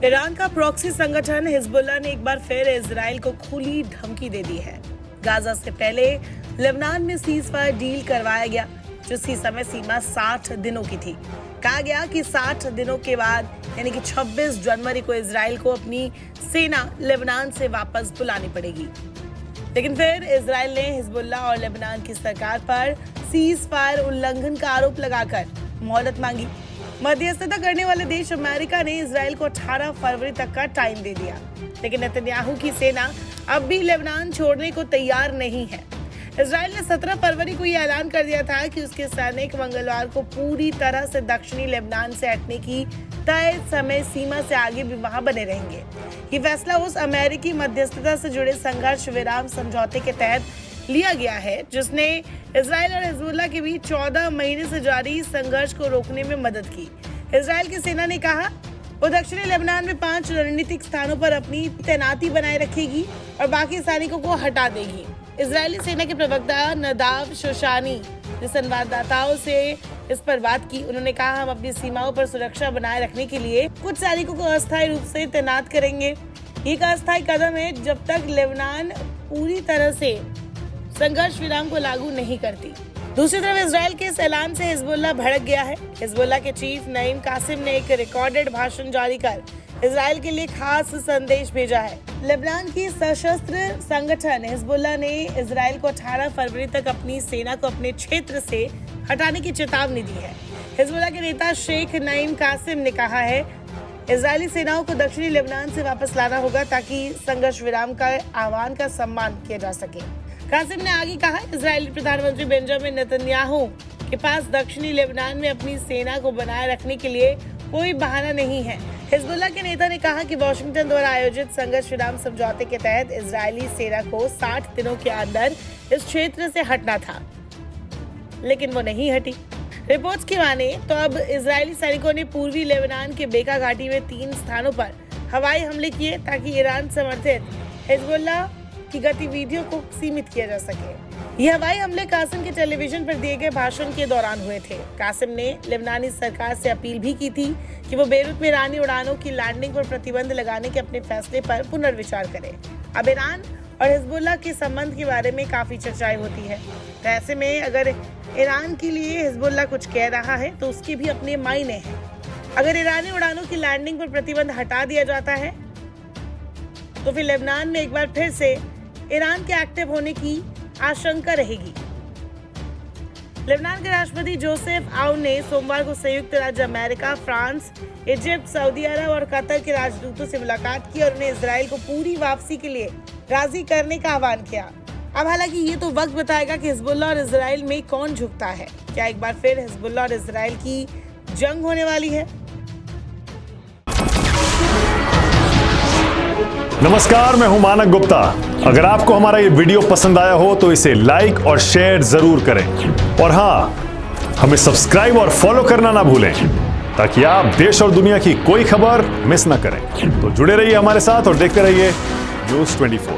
Iran का proxy संगठन Hezbollah ने एक बार फिर इजराइल को खुली धमकी दे दी है। गाजा से पहले लेबनान में सीज फायर डील करवाया गया, जिसकी समय सीमा 60 दिनों की थी। कहा गया कि 60 दिनों के बाद यानी कि 26 जनवरी को इजराइल को अपनी सेना लेबनान से वापस बुलानी पड़ेगी। लेकिन फिर इजराइल ने हिजबुल्लाह और लेबनान की सरकार पर सीज फायर उल्लंघन का आरोप लगाकर मोहलत मांगी। मध्यस्थता करने वाले देश अमेरिका ने इजराइल को 18 फरवरी तक का टाइम दे दिया, लेकिन नेतन्याहू की सेना अब भी लेबनान छोड़ने को तैयार नहीं है। इजराइल ने 17 फरवरी को यह ऐलान कर दिया था कि उसके सैनिक मंगलवार को पूरी तरह से दक्षिणी लेबनान से हटने की तय समय सीमा से आगे भी वहां बने रहेंगे। ये फैसला उस अमेरिकी मध्यस्थता से जुड़े संघर्ष विराम समझौते के तहत लिया गया है, जिसने इजराइल और हिजबुल्लाह के बीच 14 महीने से जारी संघर्ष को रोकने में मदद की। इजराइल की सेना ने कहा वो दक्षिणी लेबनान में 5 रणनीतिक स्थानों पर अपनी तैनाती बनाए रखेगी और बाकी सैनिकों को हटा देगी। इजरायली सेना के प्रवक्ता नदाव शोशानी ने संवाददाताओं से इस पर बात की। उन्होंने कहा, हम अपनी सीमाओं पर सुरक्षा बनाए रखने के लिए कुछ सैनिकों को अस्थायी रूप से तैनात करेंगे। ये एक अस्थायी कदम है जब तक लेबनान पूरी तरह से संघर्ष विराम को लागू नहीं करती। दूसरी तरफ इजराइल के इस ऐलान से हिजबुल्लाह भड़क गया है। हिजबुल्लाह के चीफ नईम कासिम ने एक रिकॉर्डेड भाषण जारी कर इजराइल के लिए खास संदेश भेजा है। लेबनान की सशस्त्र संगठन हिजबुल्लाह ने इजराइल को 18 फरवरी तक अपनी सेना को अपने क्षेत्र से हटाने की चेतावनी दी है। हिजबुल्लाह के नेता शेख नईम कासिम ने कहा है, इजरायली सेनाओं को दक्षिणी लेबनान से वापस लाना होगा ताकि संघर्ष विराम का आह्वान का सम्मान किया जा सके। कासिम ने आगे कहा, इजरायली प्रधानमंत्री बेंजामिन नेतन्याहू के पास दक्षिणी लेबनान में अपनी सेना को बनाए रखने के लिए कोई बहाना नहीं है। हिजबुल्लाह के नेता ने कहा कि वॉशिंगटन द्वारा आयोजित संघर्ष विराम समझौते के तहत इजरायली सेना को 60 दिनों के अंदर इस क्षेत्र से हटना था, लेकिन वो नहीं हटी। रिपोर्ट्स की माने तो अब इजरायली सैनिकों ने पूर्वी लेबनान के बेका घाटी में 3 स्थानों पर हवाई हमले किए ताकि ईरान समर्थित हिजबुल्लाह की गतिविधियों को सीमित किया जा सके। ये हवाई हमले कासिम के टेलीविजन पर दिए गए भाषण के दौरान हुए थे। कासिम ने लेबनानी सरकार से अपील भी की थी कि वो बेरूत में ईरानी उड़ानों की लैंडिंग पर प्रतिबंध लगाने के अपने फैसले पर पुनर्विचार करे। अब ईरान और हिजबुल्लाह के संबंध के बारे में काफी चर्चाएं होती है। तो ऐसे में अगर ईरान के लिए हिजबुल्लाह कुछ कह रहा है तो उसके भी अपने मायने हैं। अगर ईरानी उड़ानों की लैंडिंग पर प्रतिबंध हटा दिया जाता है तो फिर लेबनान में एक बार फिर से ईरान के एक्टिव होने की आशंका रहेगी। लेबनान के राष्ट्रपति जोसेफ आउन ने सोमवार को संयुक्त राज्य अमेरिका, फ्रांस, इजिप्ट, सऊदी अरब और कतर के राजदूतों से मुलाकात की और उन्हें इजराइल को पूरी वापसी के लिए राजी करने का आह्वान किया। अब हालांकि ये तो वक्त बताएगा कि हिजबुल्लाह और इजराइल में कौन झुकता है। क्या एक बार फिर हिजबुल्लाह और इजराइल की जंग होने वाली है? नमस्कार, मैं हूं मानक गुप्ता। अगर आपको हमारा ये वीडियो पसंद आया हो तो इसे लाइक और शेयर जरूर करें और हाँ, हमें सब्सक्राइब और फॉलो करना ना भूलें ताकि आप देश और दुनिया की कोई खबर मिस ना करें। तो जुड़े रहिए हमारे साथ और देखते रहिए न्यूज़ 24।